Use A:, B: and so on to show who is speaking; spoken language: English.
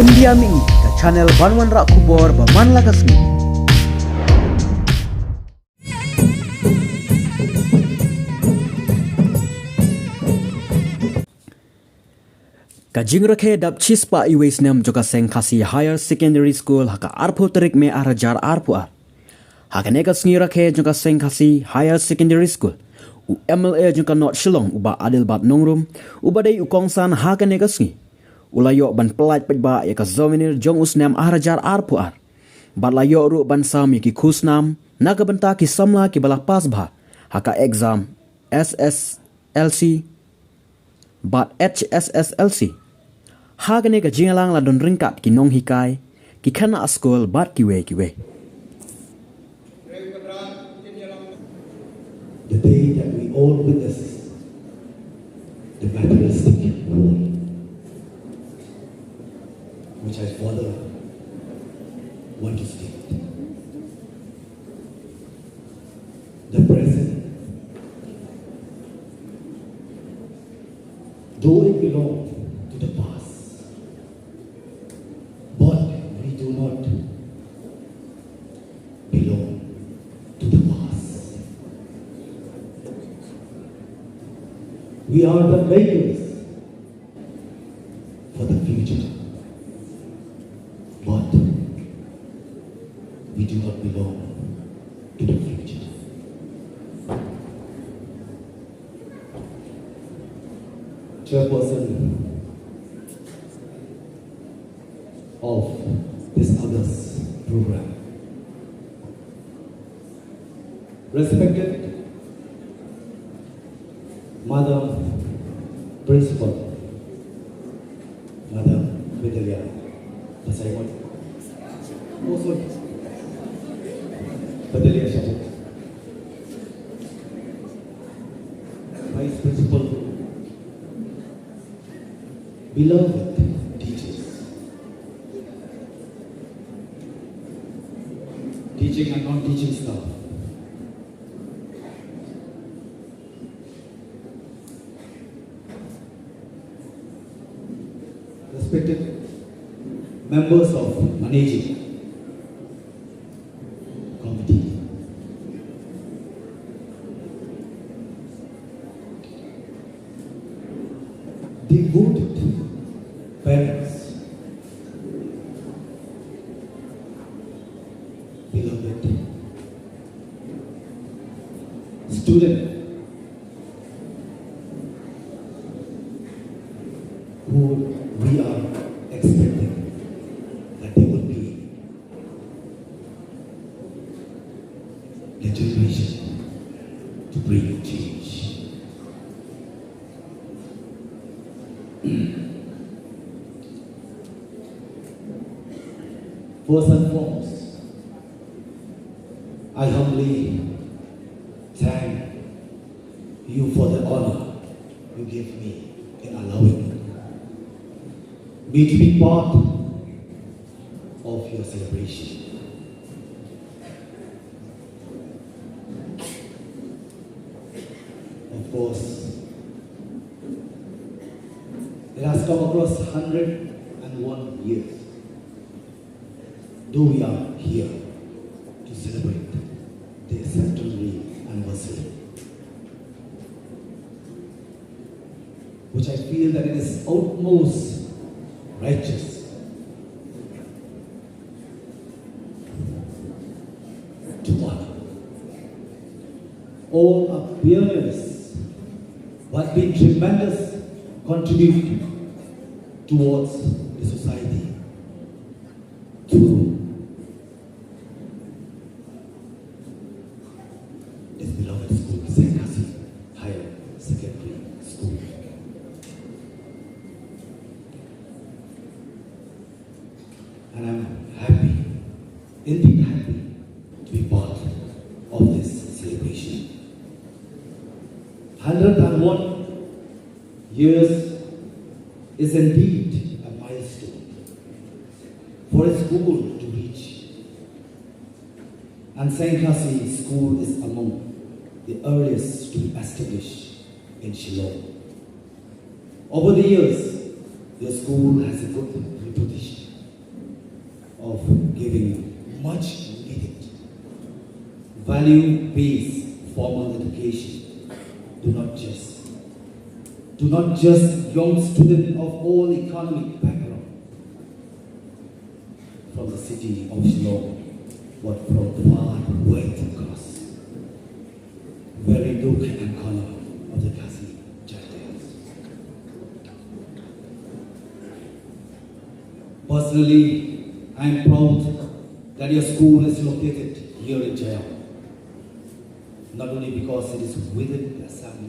A: India mi ka channel Banwan Rak Kubor ba man lakas ni. Kajing rakhe dap chispa iwais nam joka Sengkhasi Higher Secondary School haka arpo terik me arajar arpo ar. Haka neka sngi rakhe joka Sengkhasi Higher Secondary School. U MLA joka North Shillong uba adil bat nongrum uba dei ukongsan haka neka sngi. Ulayo ban pelait pejba ya ka zominir jong usnam arajar arpo ar. Bat layo ru ban sam ki khusnam naga benta ki samla ki bala pas bha haka exam SSLC bat HSSLC. Hagane ka jingalang la don ringkat ki nong hikai ki khana school bat ki we.
B: The day that we all witness the materialistic world, which I further want to state. The present, though it belongs to the past, but we do not belong to the past. We are the makers for the future, but we do not belong to the future. Chairperson of this August program. Respected Madam Principal, Madam Bedelia Pasaimon, also Bedelia Shabuk, Vice Principal, beloved teachers, teaching and non-teaching staff, respected members of managing committee, devoted parents, beloved student who we are expecting that they will be the generation to bring change. First and foremost, I humbly thank you for the honor you gave me in allowing me to be part of your celebration. Of course, it has come across 101 years. Though we are here to celebrate the centenary anniversary, which I feel that it is utmost righteous to honor all our pioneers who have been tremendous contribution towards the society through this beloved school, Sengkhasi Higher Secondary School. And I'm happy, indeed happy, to be part of this celebration. 101 years is indeed a milestone for a school to reach. And Sengkhasi School is among the earliest to be established in Shillong. Over the years, the school has a good reputation of giving much needed value-based formal education to not just young students of all economic background from the city of Shillong, but from far away across very nook and corner of the Khasi Jatiyas. Personally, I am proud that your school is located here in Jaya, not only because it is within the assembly.